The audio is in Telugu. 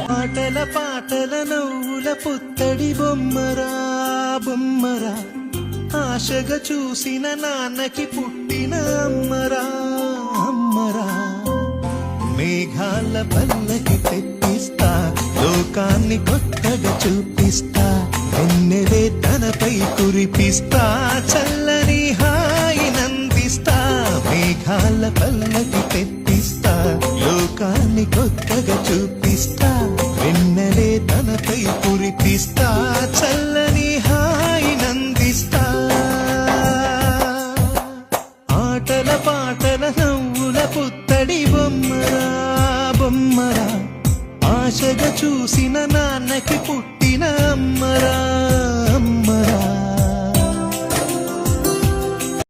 పాటల పాటల నవ్వుల పుత్తడి బొమ్మరా బొమ్మరా, ఆశగా చూసిన నాన్నకి పుట్టిన అమ్మరా అమ్మరా. మేఘాల పల్లకి తెప్పిస్తా, లోకాన్ని కొత్తగా చూపిస్తా, వెన్నెలే తనపై కురిపిస్తా, చల్లని హాయినందిస్తా. మేఘాల పల్లకి తెప్పిస్తా, లోకాన్ని కొత్తగా చూపిస్తా, వెన్నెలే తనపై కురిపిస్తా, చల్లని హాయినందిస్తా. ఆటల పాటల నవ్వుల పుత్తడి బొమ్మరా బొమ్మరా, ఆశగా చూసిన